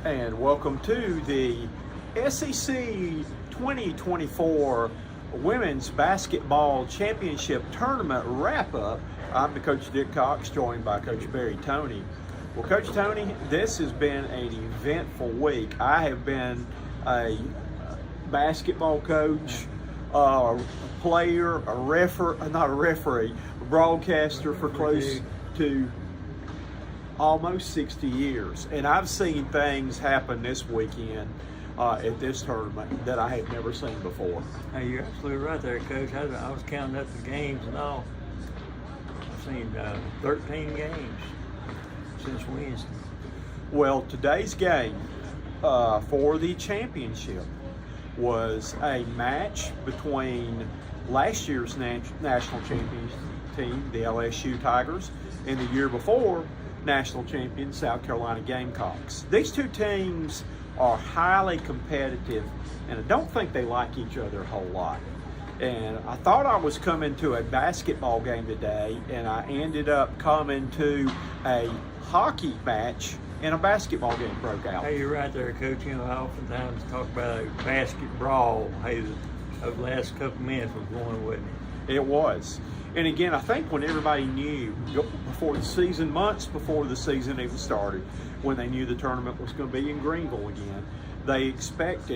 and welcome to the SEC 2024 Women's Basketball Championship Tournament wrap-up. I'm Coach Dick Cox, joined by Coach Toney. Well, Coach Toney, this has been an eventful week. I have been a basketball coach, a player, a broadcaster for close to almost 60 years. And I've seen things happen this weekend at this tournament that I had never seen before. Hey, you're absolutely right there, Coach. I was counting up the games and all. I've seen 13 games since Wednesday. Well, today's game for the championship was a match between last year's national champions team, the LSU Tigers, and the year before, national champion South Carolina Gamecocks. These two teams are highly competitive, and I don't think they like each other a whole lot. And I thought I was coming to a basketball game today, and I ended up coming to a hockey match, and a basketball game broke out. Hey, you're right there, Coach. You know, I oftentimes talk about a basket brawl. Hey, the last couple minutes was one, wasn't it? It was. And again, I think when everybody knew before the season, months before the season even started, when they knew the tournament was going to be in Greenville again,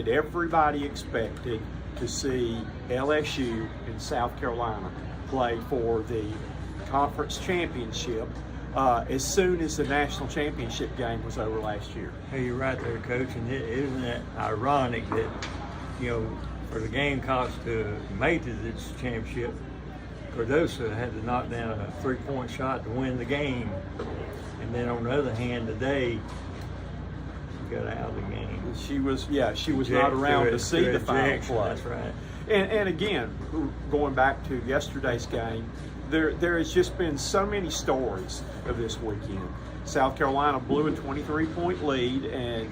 everybody expected to see LSU and South Carolina play for the conference championship as soon as the national championship game was over last year. Hey, you're right there, Coach. And isn't it ironic that, you know, for the Gamecocks to make it to this championship, Cardoso had to knock down a three-point shot to win the game. And then on the other hand, today, she got out of the game. She was not around to see the final play. That's right. And again, going back to yesterday's game, there has just been so many stories of this weekend. South Carolina blew a 23-point lead, and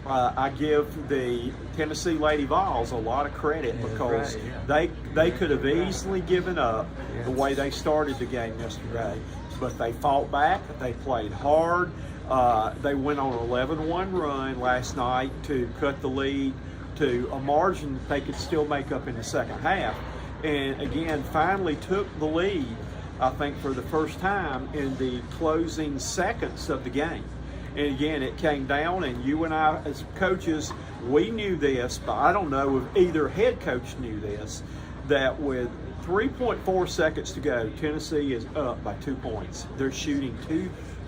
I give the Tennessee Lady Vols a lot of credit because they could have easily given up the way they started the game yesterday, but they fought back, they played hard. They went on an 11-1 run last night to cut the lead to a margin they could still make up in the second half. And again, finally took the lead, I think, for the first time in the closing seconds of the game. And again, it came down, and you and I as coaches, we knew this, but I don't know if either head coach knew this, that with 3.4 seconds to go, Tennessee is up by 2 points. They're shooting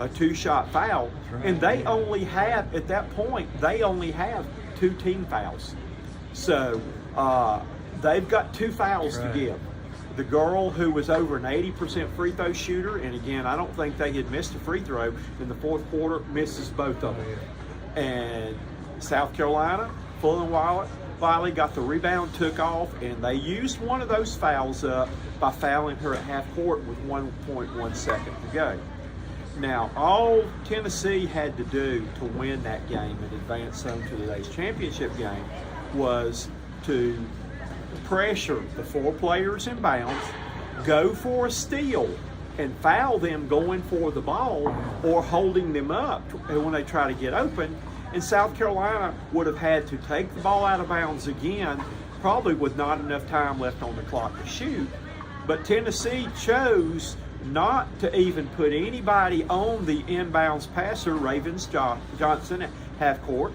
a two-shot foul, and they only have, at that point, they only have 2 team fouls. So they've got 2 fouls to give. The girl who was over an 80% free throw shooter, and again, I don't think they had missed a free throw in the fourth quarter, misses both of them. And South Carolina, Fulton-Wiley got the rebound, took off, and they used one of those fouls up by fouling her at half court with 1.1 second to go. Now, all Tennessee had to do to win that game and advance them to today's championship game was to pressure the 4 players in bounds, go for a steal, and foul them going for the ball or holding them up when they try to get open. And South Carolina would have had to take the ball out of bounds again, probably with not enough time left on the clock to shoot. But Tennessee chose not to even put anybody on the inbounds passer, Ravens Johnson, at half court.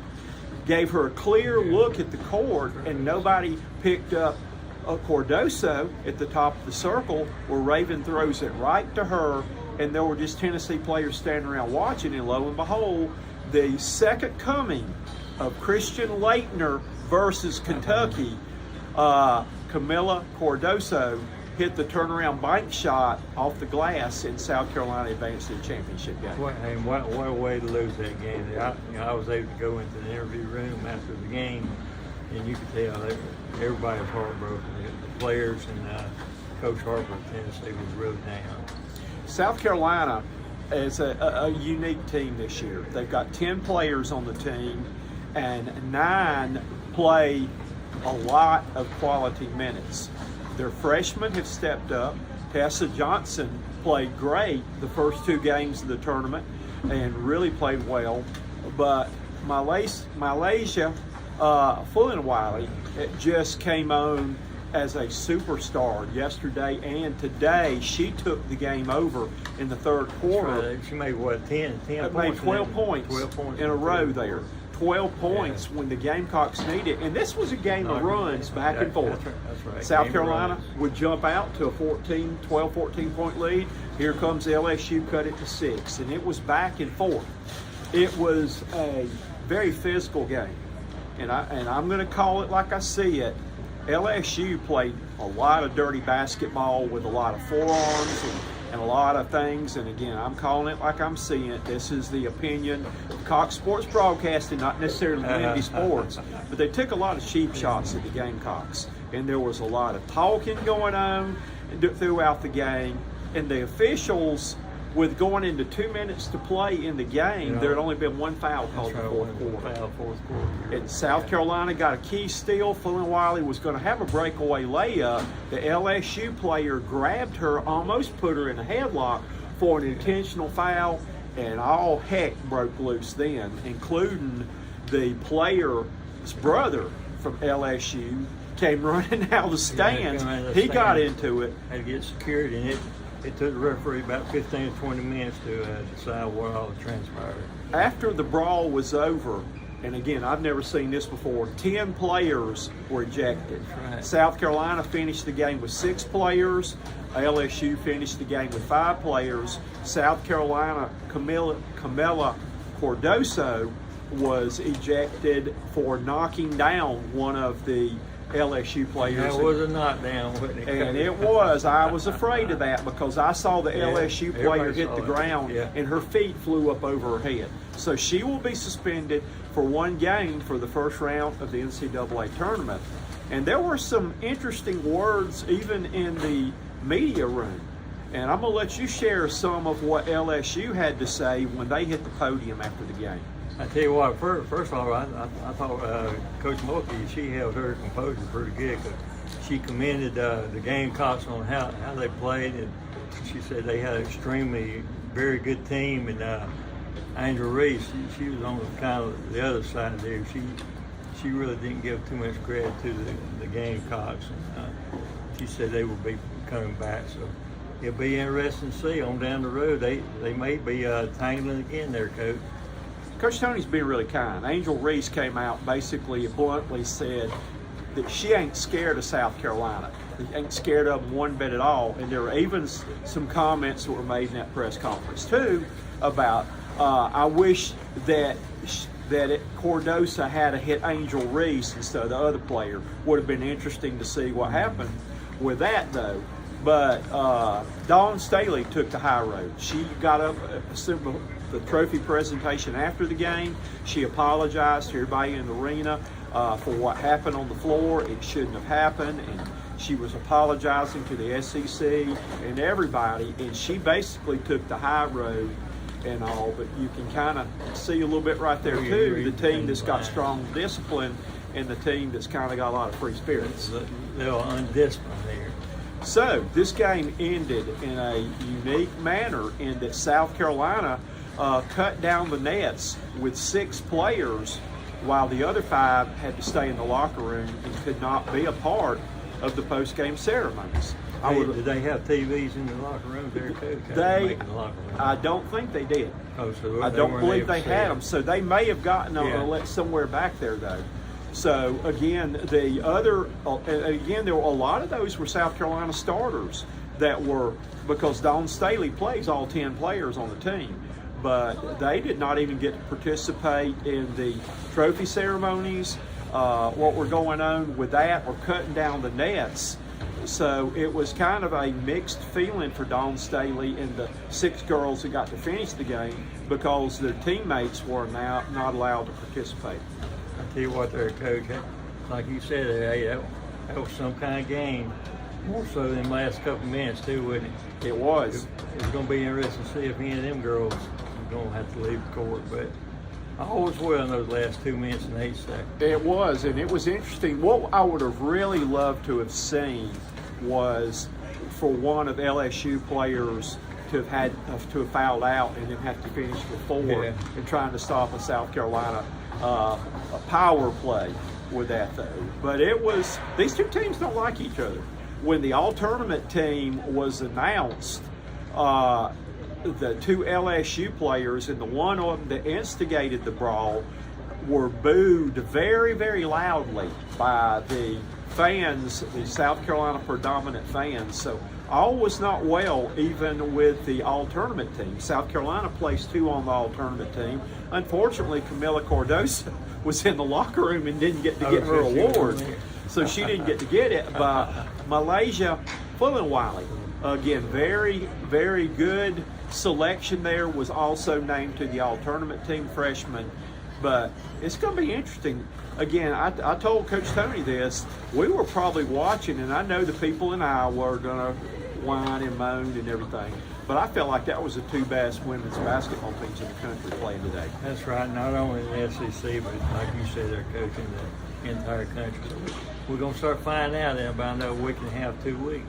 Gave her a clear look at the court, and nobody picked up a Cardoso at the top of the circle, where Raven throws it right to her, and there were just Tennessee players standing around watching, and lo and behold, the second coming of Christian Laettner versus Kentucky, Camilla Cardoso hit the turnaround bank shot off the glass, and South Carolina advanced to the championship game. And what a way to lose that game. I was able to go into the interview room after the game, and you could tell everybody was heartbroken. The players and Coach Harper of Tennessee was really down. South Carolina is a unique team this year. They've got 10 players on the team, and 9 play a lot of quality minutes. Their freshmen have stepped up. Tessa Johnson played great the first 2 games of the tournament and really played well. But Malaysia Fullenwiley just came on as a superstar yesterday and today. She took the game over in the third quarter. Right. She made what, 10 points? Made 12 points, 12 points in a row there. 12 points when the Gamecocks needed. And this was a game of runs back and forth. That's right. South Game Carolina runs. would jump out to a 14 point lead. Here comes LSU, cut it to 6. And it was back and forth. It was a very physical game. And I'm going to call it like I see it. LSU played a lot of dirty basketball with a lot of forearms and a lot of things. And again, I'm calling it like I'm seeing it. This is the opinion of Cox Sports Broadcasting, not necessarily Lindy Sports. But they took a lot of cheap shots at the Gamecocks. And there was a lot of talking going on throughout the game. And the officials, with going into 2 minutes to play in the game, there had only been one foul called in the fourth quarter. And South Carolina got a key steal. Fullenwiley was going to have a breakaway layup. The LSU player grabbed her, almost put her in a headlock for an intentional foul, and all heck broke loose then, including the player's brother from LSU came running out of the stands. He got into it. Had to get secured, and it took the referee about 15 to 20 minutes to decide what all transpired. After the brawl was over, and again, I've never seen this before, 10 players were ejected. Right. South Carolina finished the game with 6 players. LSU finished the game with 5 players. South Carolina, Camila Cordoso was ejected for knocking down one of the LSU players. That was a knockdown, wasn't it? And it was. I was afraid of that because I saw the LSU player hit the ground and her feet flew up over her head. So she will be suspended for 1 game for the first round of the NCAA tournament. And there were some interesting words even in the media room. And I'm going to let you share some of what LSU had to say when they hit the podium after the game. I tell you what, first of all, I thought Coach Mulkey, she held her composure pretty good. She commended the Gamecocks on how they played, and she said they had an extremely very good team. And Angel Reese, she was on kind of the other side there. She really didn't give too much credit to the Gamecocks. And, she said they would be coming back, so it'll be interesting to see on down the road. They may be tangling again there, Coach. Coach Toney's been really kind. Angel Reese came out basically bluntly said that she ain't scared of South Carolina. She ain't scared of them one bit at all. And there were even some comments that were made in that press conference too about I wish that Cordosa had hit Angel Reese instead of the other player. Would have been interesting to see what happened with that though. But Dawn Staley took the high road. She got up the trophy presentation after the game. She apologized to everybody in the arena for what happened on the floor. It shouldn't have happened. And she was apologizing to the SEC and everybody. And she basically took the high road and all. But you can kind of see a little bit right there too. The team that's got strong discipline and the team that's kind of got a lot of free spirits. They're undisciplined there. So this game ended in a unique manner in that South Carolina cut down the nets with 6 players while the other 5 had to stay in the locker room and could not be a part of the post-game ceremonies. Did they have TVs in the locker room there, Coach? I don't think they did. Oh, so I don't believe they had them. So they may have gotten them somewhere back there, though. So again, there were a lot of those were South Carolina starters that were, because Dawn Staley plays all 10 players on the team, but they did not even get to participate in the trophy ceremonies, what were going on with that, or cutting down the nets. So it was kind of a mixed feeling for Dawn Staley and the 6 girls that got to finish the game because their teammates were now not allowed to participate. I tell you what there, Coach, like you said, hey, that was some kind of game. More so than the last couple of minutes, too, wasn't it? It was. It was going to be interesting to see if any of them girls were going to have to leave the court. But all was well in those last 2 minutes and 8 seconds. It was, and it was interesting. What I would have really loved to have seen was for one of LSU players to have fouled out and then have to finish with 4 and trying to stop a South Carolina a power play with that though. But these two teams don't like each other. When the all-tournament team was announced, the two LSU players and the one of them that instigated the brawl were booed very, very loudly by the fans, the South Carolina predominant fans. So all was not well even with the all-tournament team. South Carolina placed 2 on the all-tournament team. Unfortunately, Camila Cardoso was in the locker room and didn't get to get her award. So she didn't get to get it. But Malaysia, Fullenwiley, again, very, very good selection there, was also named to the all-tournament team, freshman. But it's going to be interesting. Again, I told Coach Toney this. We were probably watching, and I know the people in Iowa are going to whine and moan and everything. But I felt like that was the 2 best women's basketball teams in the country playing today. That's right. Not only in the SEC, but like you said, they're coaching the entire country. So we're going to start finding out in about a week and a half, 2 weeks.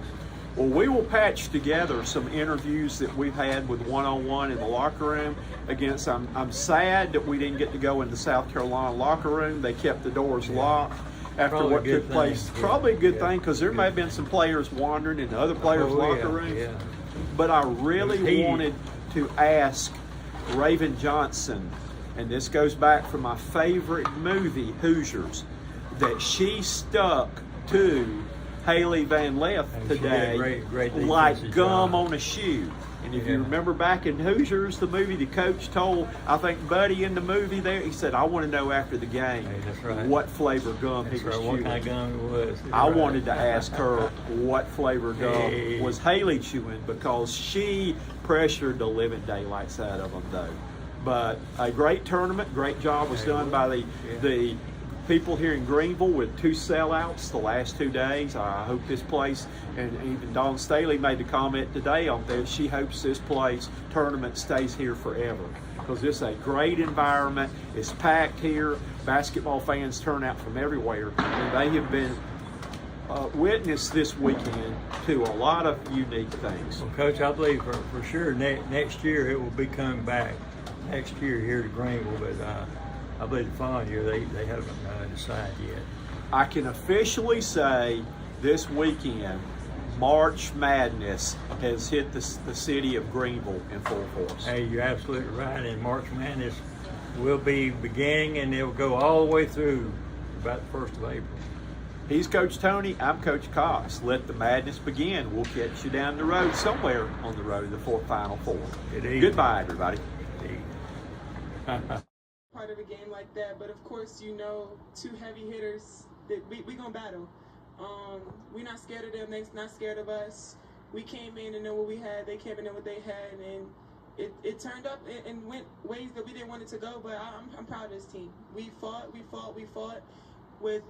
Well, we will patch together some interviews that we've had with one-on-one in the locker room. Again, I'm sad that we didn't get to go in the South Carolina locker room. They kept the doors locked after Probably what took place. Yeah. Probably a good thing, because there may have been some players wandering in the other players' locker rooms. Yeah. But I really wanted to ask Raven Johnson, and this goes back from my favorite movie, Hoosiers, that she stuck to Haley Van Lith today great like gum on a shoe. And if you remember back in Hoosiers, the movie, the coach told, I think, Buddy in the movie there, he said, I want to know after the game what flavor gum he was chewing. What kind of gum it was. I wanted to ask her what flavor gum was Haley chewing, because she pressured the living daylights out of them, though. But a great tournament, great job was done by the people here in Greenville with 2 sellouts the last 2 days. I hope this place, and even Dawn Staley made the comment today on this, she hopes this place tournament stays here forever, because it's a great environment. It's packed here. Basketball fans turn out from everywhere, and they have been witness this weekend to a lot of unique things. Well, Coach, I believe for sure next year it will be coming back next year here to Greenville, but I believe the following year they haven't decided yet. I can officially say this weekend, March Madness has hit the city of Greenville in full force. Hey, you're absolutely right. And March Madness will be beginning, and it will go all the way through about the 1st of April. He's Coach Toney. I'm Coach Cox. Let the madness begin. We'll catch you down the road somewhere on the road to the Final Four. Goodbye, everybody. Part of a game like that, but of course, 2 heavy hitters that we gonna battle. We're not scared of them. They're not scared of us. We came in and know what we had. They came in and what they had, and it turned up and went ways that we didn't want it to go. But I'm proud of this team. We fought with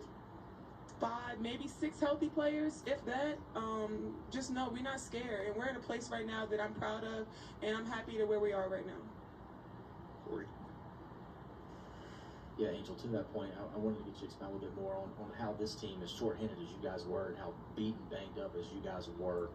5, maybe 6 healthy players, if that. Just know we're not scared, and we're in a place right now that I'm proud of, and I'm happy to where we are right now. Corey. Yeah, Angel, to that point, I wanted to get you to expound a little bit more on how this team, as short-handed as you guys were and how beaten, banged up as you guys were,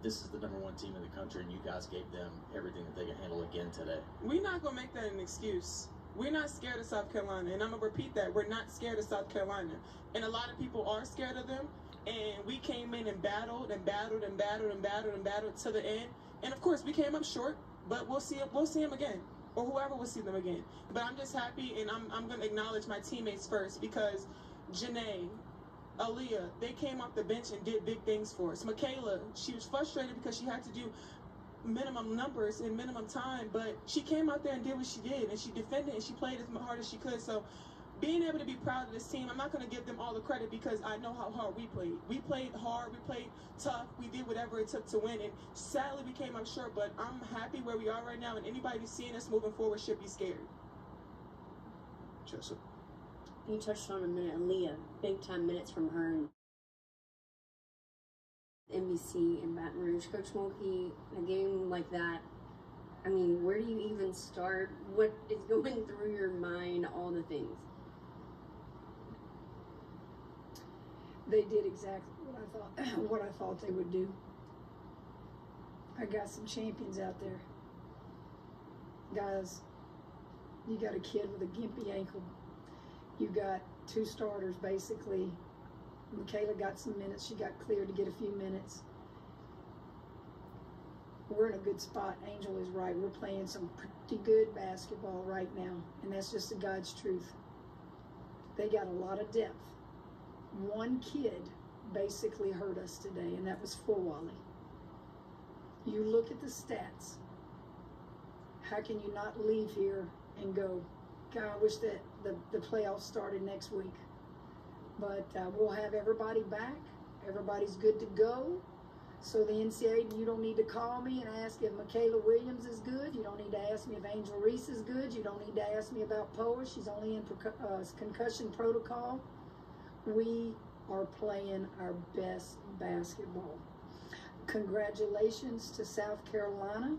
this is the #1 team in the country, and you guys gave them everything that they can handle again today. We're not going to make that an excuse. We're not scared of South Carolina, and I'm going to repeat that. We're not scared of South Carolina. And a lot of people are scared of them, and we came in and battled and battled and battled and battled and battled to the end. And, of course, we came up short, but we'll see them again. Or whoever will see them again. But I'm just happy, and I'm going to acknowledge my teammates first, because Janae, Aaliyah, they came off the bench and did big things for us. Michaela, she was frustrated because she had to do minimum numbers in minimum time, but she came out there and did what she did, and she defended, and she played as hard as she could. So being able to be proud of this team, I'm not going to give them all the credit, because I know how hard we played. We played hard, we played tough, we did whatever it took to win, and sadly we came up short, but I'm happy where we are right now, and anybody seeing us moving forward should be scared. Joseph. You touched on a minute, Aaliyah, big-time minutes from her and NBC in Baton Rouge. Coach Mulkey, a game like that, I mean, where do you even start? What is going through your mind, all the things? They did exactly what I thought they would do. I got some champions out there. Guys, you got a kid with a gimpy ankle You got two starters basically. Michaela got some minutes. She got cleared to get a few minutes. We're in a good spot. Angel is right. We're playing some pretty good basketball right now, and that's just the God's truth. They got a lot of depth. One kid basically hurt us today, and that was Fulwally. You look at the stats. How can you not leave here and go, God, I wish that the playoffs started next week. But we'll have everybody back. Everybody's good to go. So the NCAA, you don't need to call me and ask if Michaela Williams is good. You don't need to ask me if Angel Reese is good. You don't need to ask me about Poa. She's only in concussion protocol. We are playing our best basketball. Congratulations to South Carolina.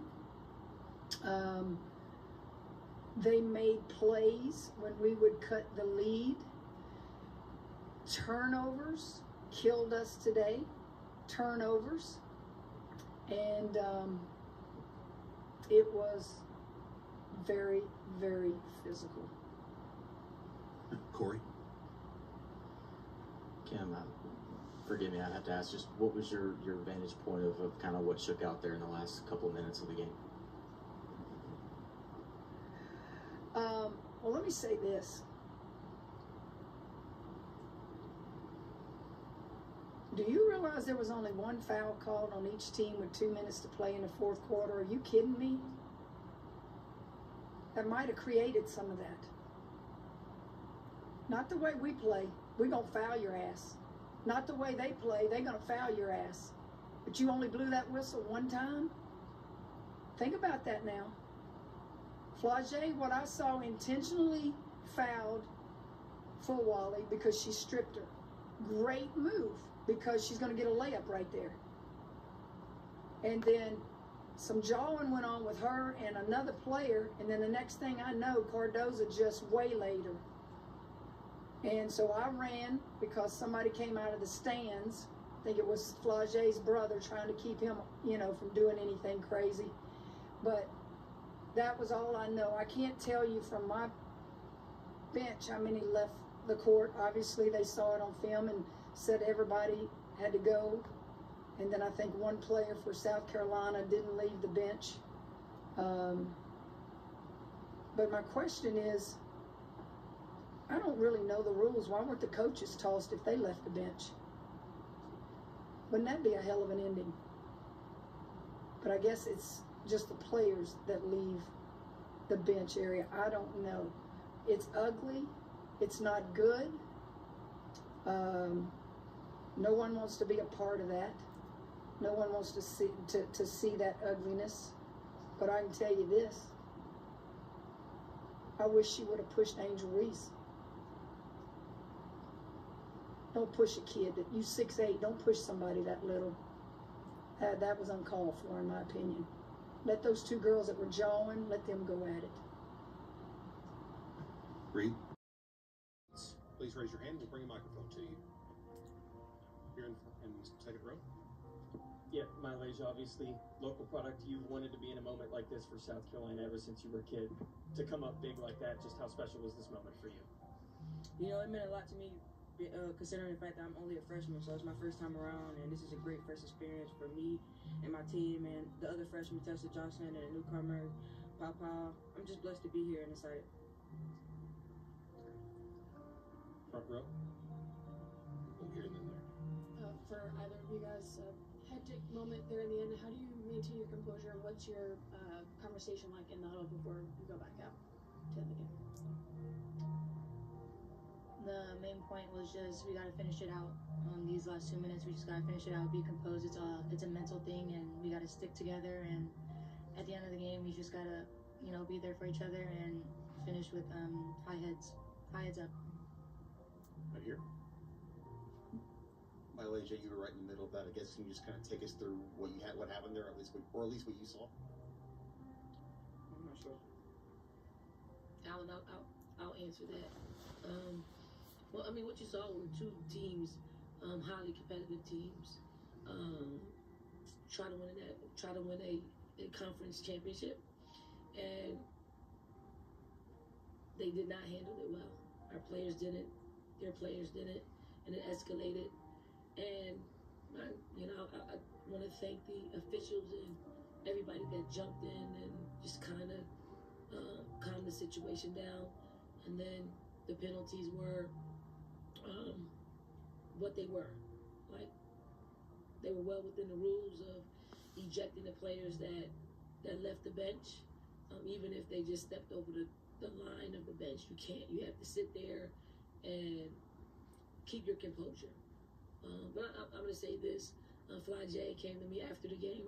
They made plays when we would cut the lead. Turnovers killed us today. Turnovers. And it was very, very physical. Corey? Kim, forgive me, I have to ask, just what was your vantage point of kind of what shook out there in the last couple of minutes of the game? Well, let me say this. Do you realize there was only one foul called on each team with 2 minutes to play in the fourth quarter? Are you kidding me? That might have created some of that. Not the way we play. We're going to foul your ass. Not the way they play. They're going to foul your ass. But you only blew that whistle one time? Think about that now. Flage, what I saw, intentionally fouled Fulwally because she stripped her. Great move, because she's going to get a layup right there. And then some jawing went on with her and another player, and then the next thing I know, Cardoza just waylaid her. And so I ran because somebody came out of the stands. I think it was Flage's brother trying to keep him, from doing anything crazy. But that was all I know. I can't tell you from my bench how many left the court. Obviously, they saw it on film and said everybody had to go. And then I think one player for South Carolina didn't leave the bench. But my question is, I don't really know the rules. Why weren't the coaches tossed if they left the bench? Wouldn't that be a hell of an ending? But I guess it's just the players that leave the bench area. I don't know. It's ugly. It's not good. No one wants to be a part of that. No one wants to see that ugliness. But I can tell you this. I wish she would have pushed Angel Reese. Don't push a kid. You 6'8", don't push somebody that little. That was uncalled for, in my opinion. Let those two girls that were jawing, let them go at it. Reed? Please raise your hand. We'll bring a microphone to you. Here in second row. Yeah, Mileage, obviously, local product. You've wanted to be in a moment like this for South Carolina ever since you were a kid. To come up big like that, just how special was this moment for you? It meant a lot to me, considering the fact that I'm only a freshman, so it's my first time around, and this is a great first experience for me and my team and the other freshmen, Tessa Johnson, and the newcomer, Papa. I'm just blessed to be here and excited. Front row. We'll hear them there. For either of you guys, hectic moment there in the end. How do you maintain your composure? What's your conversation like in the huddle before you go back out to end the game? The main point was just we got to finish it out. These last 2 minutes, we just got to finish it out, be composed. It's a mental thing, and we got to stick together. And at the end of the game, we just got to, be there for each other and finish with high heads up. Right here. Malaysia, you were right in the middle of that. I guess can you just kind of take us through what happened there, at least what you saw? I'm not sure. I'll answer that. Well, I mean, what you saw were two teams, highly competitive teams, try to win a conference championship, and they did not handle it well. our players didn't, their players didn't, and it escalated. And I want to thank the officials and everybody that jumped in and just kind of calmed the situation down. And then the penalties were what they were. Like, they were well within the rules of ejecting the players that left the bench, even if they just stepped over the line of the bench. You have to sit there and keep your composure. But I'm going to say this. Fly J came to me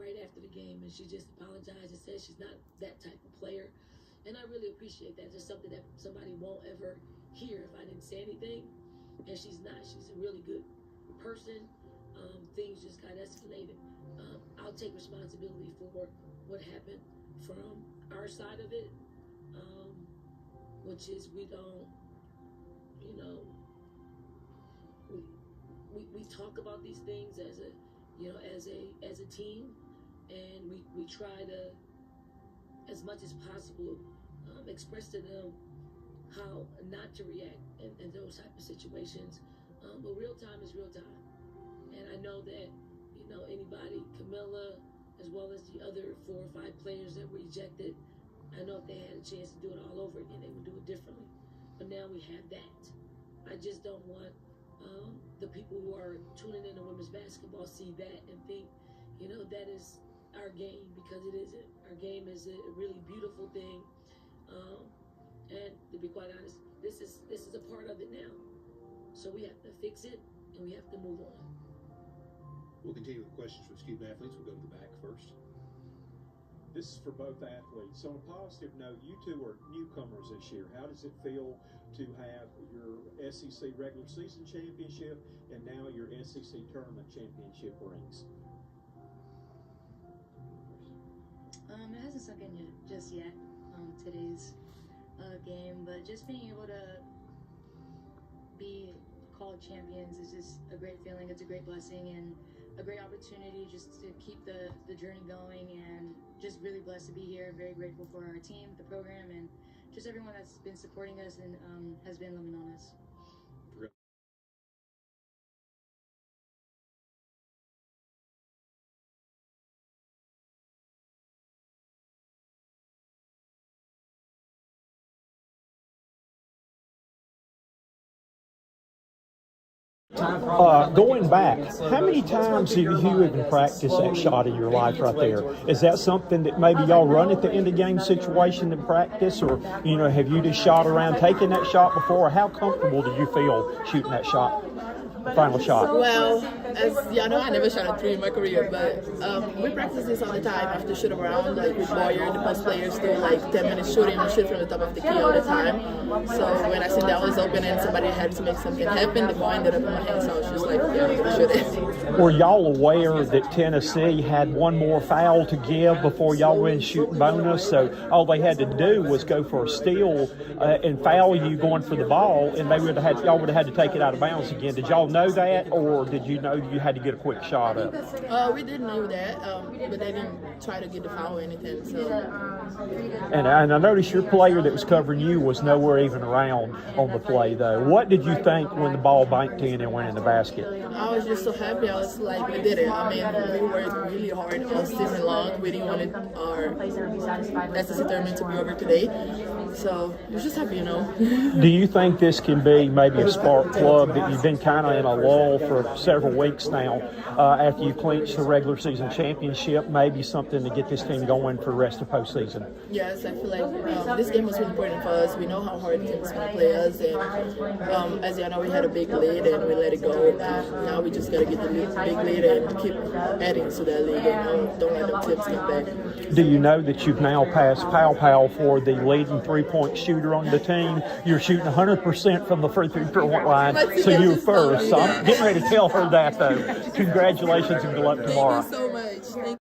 right after the game, and she just apologized and said she's not that type of player. And I really appreciate that. Just something that somebody won't ever hear if I didn't say anything. And she's not. She's a really good person. Things just got escalated. I'll take responsibility for what happened from our side of it, which is we don't, we talk about these things as a team, and we try to, as much as possible, express to them how not to react in those type of situations. But real time is real time. And I know that, anybody, Camilla, as well as the other 4 or 5 players that were ejected, I know if they had a chance to do it all over again, they would do it differently. But now we have that. I just don't want the people who are tuning in to women's basketball see that and think, that is our game, because it isn't. Our game is a really beautiful thing. And to be quite honest, this is a part of it now. So we have to fix it, and we have to move on. We'll continue with questions from student athletes. We'll go to the back first. This is for both athletes. On a positive note, you two are newcomers this year. How does it feel to have your SEC regular season championship and now your SEC tournament championship rings? It hasn't sunk in just yet, today's game, but just being able to be called champions is just a great feeling. It's a great blessing and a great opportunity just to keep the journey going, and just really blessed to be here. Very grateful for our team, the program, and just everyone that's been supporting us and has been loving on us. Going back, how many times have you even practiced that shot in your life right there? Is that something that maybe y'all run at the end of game situation in practice, or have you just shot around taking that shot before? How comfortable do you feel shooting that shot, final shot? Well, as y'all know, I never shot a 3 in my career, but we practice this all the time after shoot around, like with Boyer, the post players do like 10 minutes shooting and shoot from the top of the key all the time. So when I seen that was open and somebody had to make something happen, the ball ended up in my hand, so I was just like, yeah, I'm gonna shoot it. Were y'all aware that Tennessee had one more foul to give before y'all went shooting bonus? So all they had to do was go for a steal and foul you going for the ball, and y'all would have had to take it out of bounds again. Did y'all know that, or did you know you had to get a quick shot up? We didn't know that, but they didn't try to get the foul or anything. So. And I noticed your player that was covering you was nowhere even around on the play, though. What did you think when the ball banked in and went in the basket? I was just so happy. I was like, we did it. I mean, we worked really hard all season long. We didn't want our SEC tournament to be over today. So I was just happy, Do you think this can be maybe a spark plug that you've been kind of in a lull for several weeks now after you clinched the regular season championship, maybe something to get this team going for the rest of postseason? Yes, I feel like this game was really important for us. We know how hard the team is going to play us, and as you know, we had a big lead and we let it go. Now we just got to get the big lead and keep adding to that lead, and don't let the tips come back. Do you know that you've now passed Pow for the leading three-point shooter on the team? You're shooting 100% from the free throw line, so you're first. So I'm getting ready to tell her that, though. Congratulations and good luck tomorrow. Thank you so much.